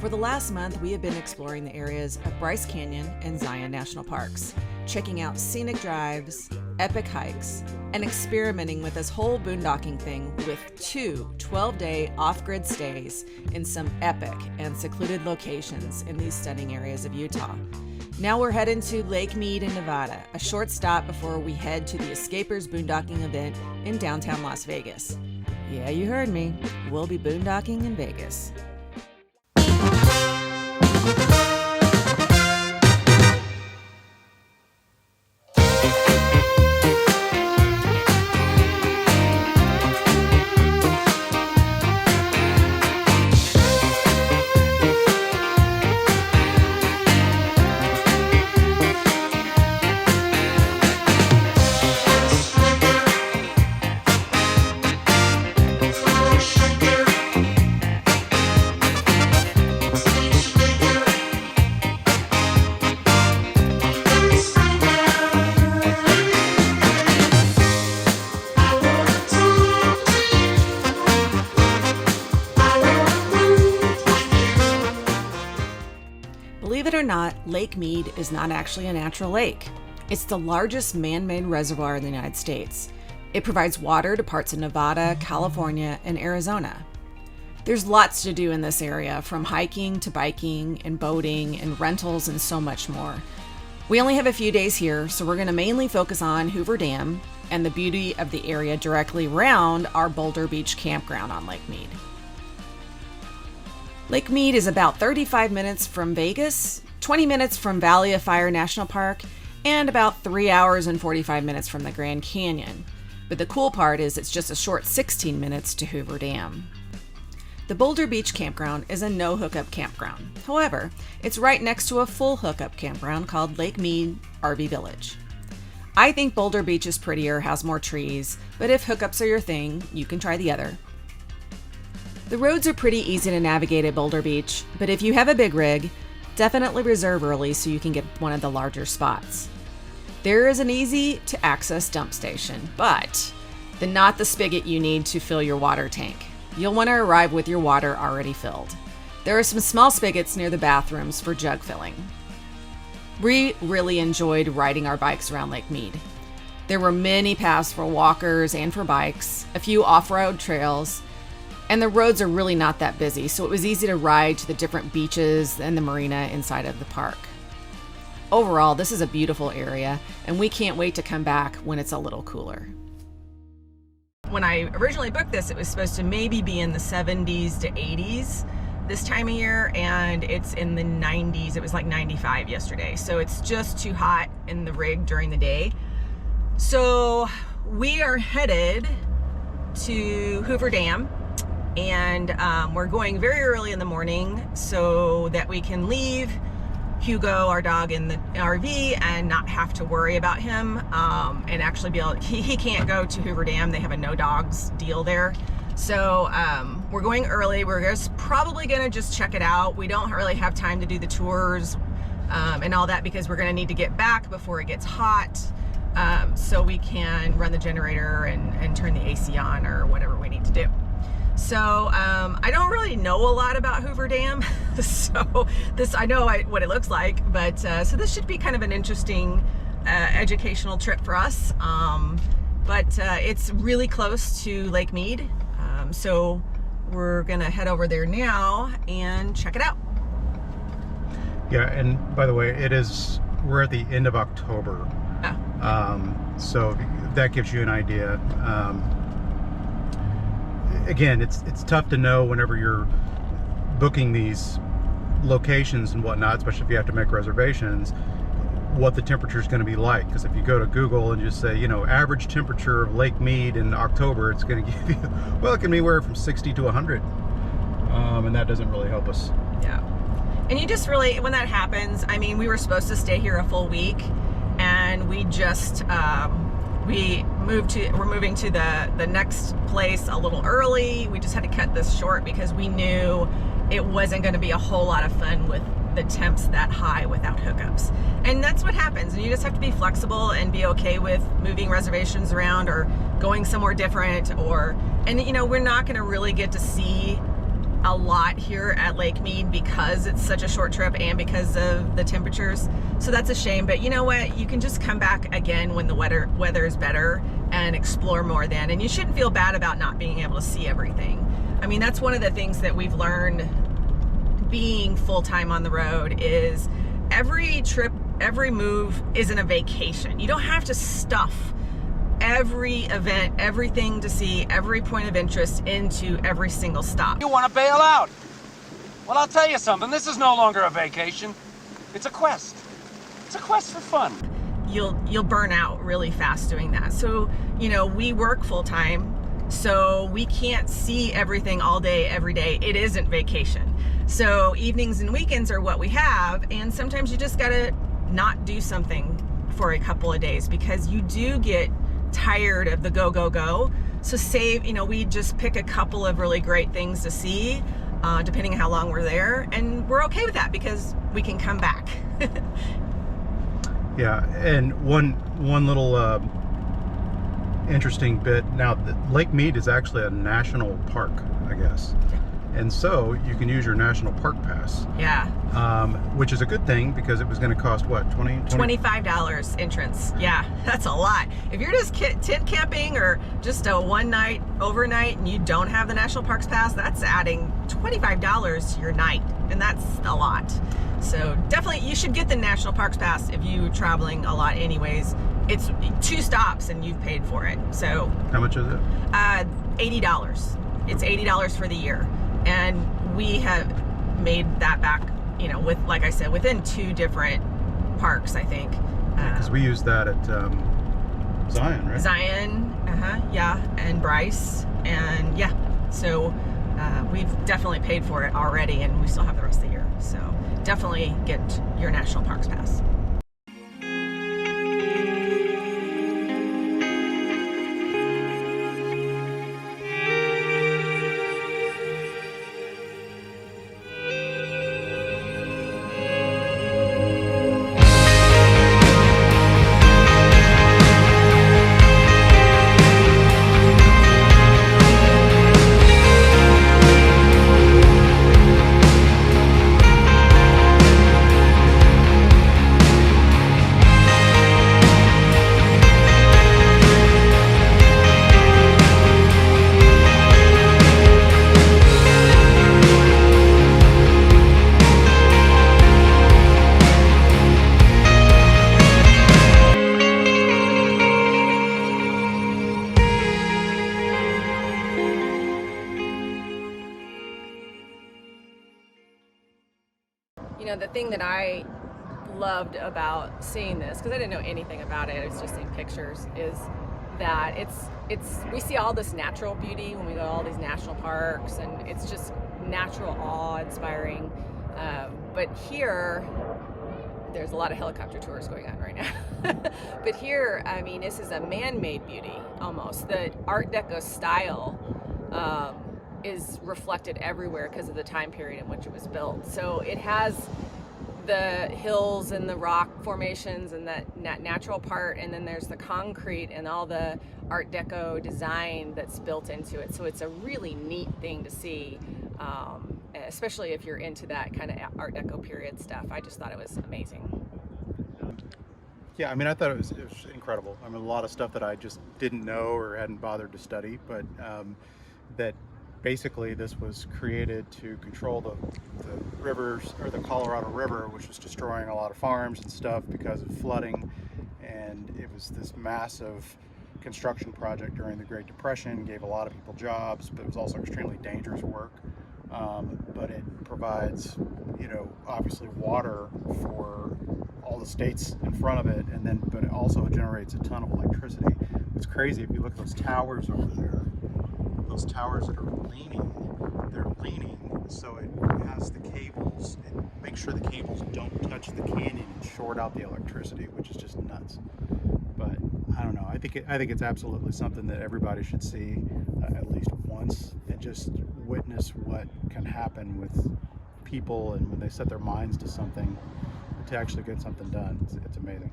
For the last month, we have been exploring the areas of Bryce Canyon and Zion National Parks, checking out scenic drives, epic hikes, and experimenting with this whole boondocking thing with two 12-day off-grid stays in some epic and secluded locations in these stunning areas of Utah. Now we're heading to Lake Mead in Nevada, a short stop before we head to the Escapers boondocking event in downtown Las Vegas. Yeah, you heard me. We'll be boondocking in Vegas. Believe it or not, Lake Mead is not actually a natural lake. It's the largest man-made reservoir in the United States. It provides water to parts of Nevada, California, and Arizona. There's lots to do in this area, from hiking to biking and boating and rentals and so much more. We only have a few days here, so we're going to mainly focus on Hoover Dam and the beauty of the area directly around our Boulder Beach Campground on Lake Mead. Lake Mead is about 35 minutes from Vegas, 20 minutes from Valley of Fire National Park, and about 3 hours and 45 minutes from the Grand Canyon. But the cool part is it's just a short 16 minutes to Hoover Dam. The Boulder Beach Campground is a no hookup campground. However, it's right next to a full hookup campground called Lake Mead RV Village. I think Boulder Beach is prettier, has more trees, but if hookups are your thing, you can try the other. The roads are pretty easy to navigate at Boulder Beach, but if you have a big rig, definitely reserve early so you can get one of the larger spots. There is an easy to access dump station, but not the spigot you need to fill your water tank. You'll want to arrive with your water already filled. There are some small spigots near the bathrooms for jug filling. We really enjoyed riding our bikes around Lake Mead. There were many paths for walkers and for bikes, a few off-road trails, and the roads are really not that busy, so it was easy to ride to the different beaches and the marina inside of the park. Overall, this is a beautiful area, and we can't wait to come back when it's a little cooler. When I originally booked this, it was supposed to maybe be in the 70s to 80s this time of year, and it's in the 90s. It was like 95 yesterday, so it's just too hot in the rig during the day. So we are headed to Hoover Dam, and we're going very early in the morning so that we can leave Hugo, our dog, in the RV and not have to worry about him, and actually be able, he can't go to Hoover Dam. They have a no dogs deal there. So we're going early. We're probably gonna just check it out. We don't really have time to do the tours and all that because we're gonna need to get back before it gets hot, so we can run the generator and turn the AC on or whatever we need to do. So I don't really know a lot about Hoover Dam, so I know what it looks like, but so this should be kind of an interesting educational trip for us. But it's really close to Lake Mead, so we're gonna head over there now and check it out. Yeah, and by the way, we're at the end of October, so that gives you an idea. Again, it's tough to know whenever you're booking these locations and whatnot, especially if you have to make reservations, what the temperature is going to be like. Because if you go to Google and just say, you know, average temperature of Lake Mead in October, it's going to give you, well, it can be anywhere from 60 to 100, and that doesn't really help us. Yeah, and you just really, when that happens, I mean, we were supposed to stay here a full week, and we just we're moving to the next place a little early. We just had to cut this short because we knew it wasn't going to be a whole lot of fun with the temps that high without hookups. And that's what happens, and you just have to be flexible and be okay with moving reservations around or going somewhere different, and you know, we're not going to really get to see a lot here at Lake Mead because it's such a short trip and because of the temperatures. So that's a shame, but you know what? You can just come back again when the weather is better and explore more then. And you shouldn't feel bad about not being able to see everything. I mean, that's one of the things that we've learned being full-time on the road is every trip, every move isn't a vacation. You don't have to stuff every event, everything to see, every point of interest into every single stop. You want to bail out? Well, I'll tell you something. This is no longer a vacation. It's a quest. It's a quest for fun. You'll burn out really fast doing that. So, you know, we work full-time, so we can't see everything all day, every day. It isn't vacation. So evenings and weekends are what we have, and sometimes you just gotta not do something for a couple of days because you do get tired of the go, go, go. So save, you know, we just pick a couple of really great things to see, depending on how long we're there, and we're okay with that because we can come back. Yeah, and one little interesting bit. Now, Lake Mead is actually a national park, I guess. And so you can use your national park pass. Yeah. Which is a good thing because it was going to cost what, $25 entrance. Yeah, that's a lot. If you're just tent camping or just a one night overnight and you don't have the national parks pass, that's adding $25 to your night, and that's a lot. So definitely you should get the national parks pass if you're traveling a lot anyways. It's 2 stops and you've paid for it. So how much is it? $80. It's $80 for the year. And we have made that back, you know, with, like I said, within 2 different parks, I think. Because we used that at Zion, right? Zion, yeah, and Bryce, and yeah. So we've definitely paid for it already, and we still have the rest of the year. So definitely get your national parks pass. You know, the thing that I loved about seeing this, because I didn't know anything about it, I was just seeing pictures, is that we see all this natural beauty when we go to all these national parks, and it's just natural, awe-inspiring. But here, there's a lot of helicopter tours going on right now. But here, I mean, this is a man-made beauty, almost. The Art Deco style is reflected everywhere because of the time period in which it was built. So it has the hills and the rock formations and that natural part, and then there's the concrete and all the Art Deco design that's built into it. So it's a really neat thing to see, especially if you're into that kind of Art Deco period stuff. I just thought it was amazing. Yeah, I mean, I thought it was incredible. I mean, a lot of stuff that I just didn't know or hadn't bothered to study, but that basically this was created to control the rivers, or the Colorado River, which was destroying a lot of farms and stuff because of flooding. And it was this massive construction project during the Great Depression, gave a lot of people jobs, but it was also extremely dangerous work. But it provides, you know, obviously water for all the states in front of it, and then but it also generates a ton of electricity. It's crazy if you look at those towers over there. Those towers that are leaning, they're leaning so it has the cables, it makes sure the cables don't touch the canyon and short out the electricity, which is just nuts. But I don't know, I think it's absolutely something that everybody should see at least once, and just witness what can happen with people and when they set their minds to something to actually get something done. It's amazing.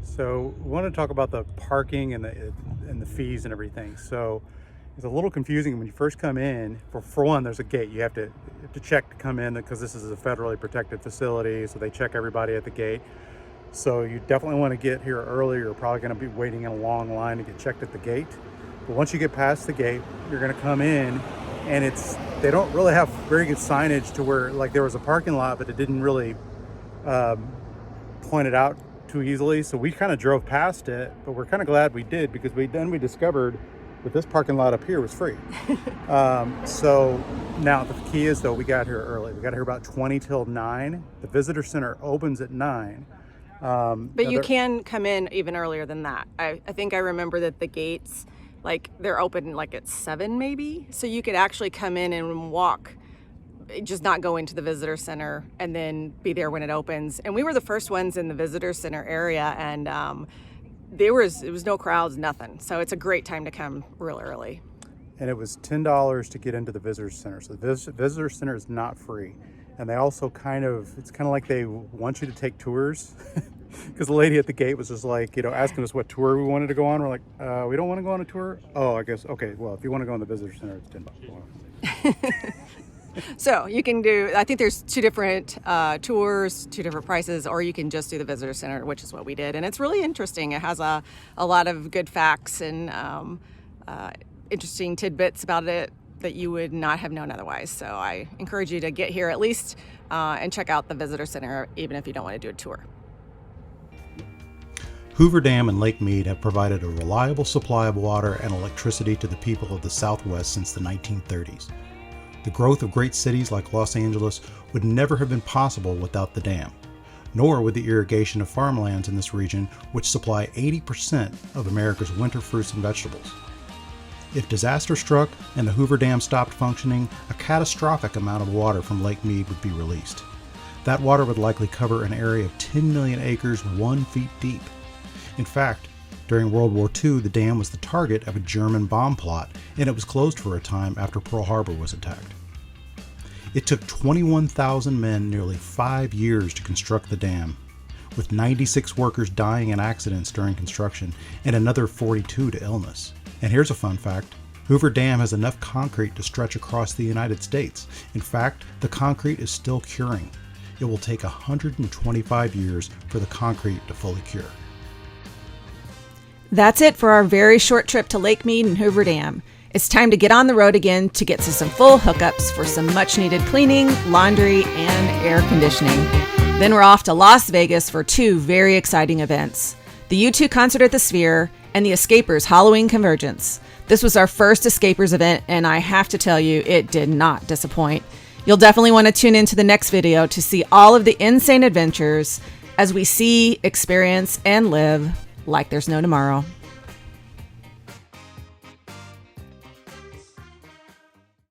So we want to talk about the parking and the fees and everything. So It's a little confusing when you first come in. For one, there's a gate. You have to check to come in because this is a federally protected facility, so they check everybody at the gate. So you definitely want to get here early. You're probably going to be waiting in a long line to get checked at the gate. But once you get past the gate, you're going to come in, and they don't really have very good signage to where, like, there was a parking lot, but it didn't really point it out too easily. So we kind of drove past it, but we're kind of glad we did, because we discovered that this parking lot up here was free. So now the key is, though, we got here early. We got here about 20 till 9. The visitor center opens at 9. But you can come in even earlier than that. I think I remember that the gates, like, they're open like at 7 maybe. So you could actually come in and walk, just not go into the visitor center and then be there when it opens. And we were the first ones in the visitor center area, and it was no crowds, nothing. So it's a great time to come real early. And it was $10 to get into the visitor center. So the visitor center is not free. And they also it's kind of like they want you to take tours. Because the lady at the gate was just like, asking us what tour we wanted to go on. We're like, we don't want to go on a tour? Oh, I guess, okay, well, if you want to go in the visitor center, it's $10. So you can I think there's 2 different tours, 2 different prices, or you can just do the visitor center, which is what we did. And it's really interesting. It has a lot of good facts and interesting tidbits about it that you would not have known otherwise. So I encourage you to get here at least and check out the visitor center, even if you don't want to do a tour. Hoover Dam and Lake Mead have provided a reliable supply of water and electricity to the people of the Southwest since the 1930s. The growth of great cities like Los Angeles would never have been possible without the dam, nor would the irrigation of farmlands in this region, which supply 80% of America's winter fruits and vegetables. If disaster struck and the Hoover Dam stopped functioning, a catastrophic amount of water from Lake Mead would be released. That water would likely cover an area of 10 million acres 1 feet deep. In fact, during World War II, the dam was the target of a German bomb plot, and it was closed for a time after Pearl Harbor was attacked. It took 21,000 men nearly 5 years to construct the dam, with 96 workers dying in accidents during construction and another 42 to illness. And here's a fun fact: Hoover Dam has enough concrete to stretch across the United States. In fact, the concrete is still curing. It will take 125 years for the concrete to fully cure. That's it for our very short trip to Lake Mead and Hoover Dam. It's time to get on the road again to get to some full hookups for some much needed cleaning, laundry, and air conditioning. Then we're off to Las Vegas for 2 very exciting events: the U2 concert at the Sphere and the Escapers Halloween Convergence. This was our first Escapers event, and I have to tell you, it did not disappoint. You'll definitely want to tune into the next video to see all of the insane adventures as we see, experience, and live like there's no tomorrow.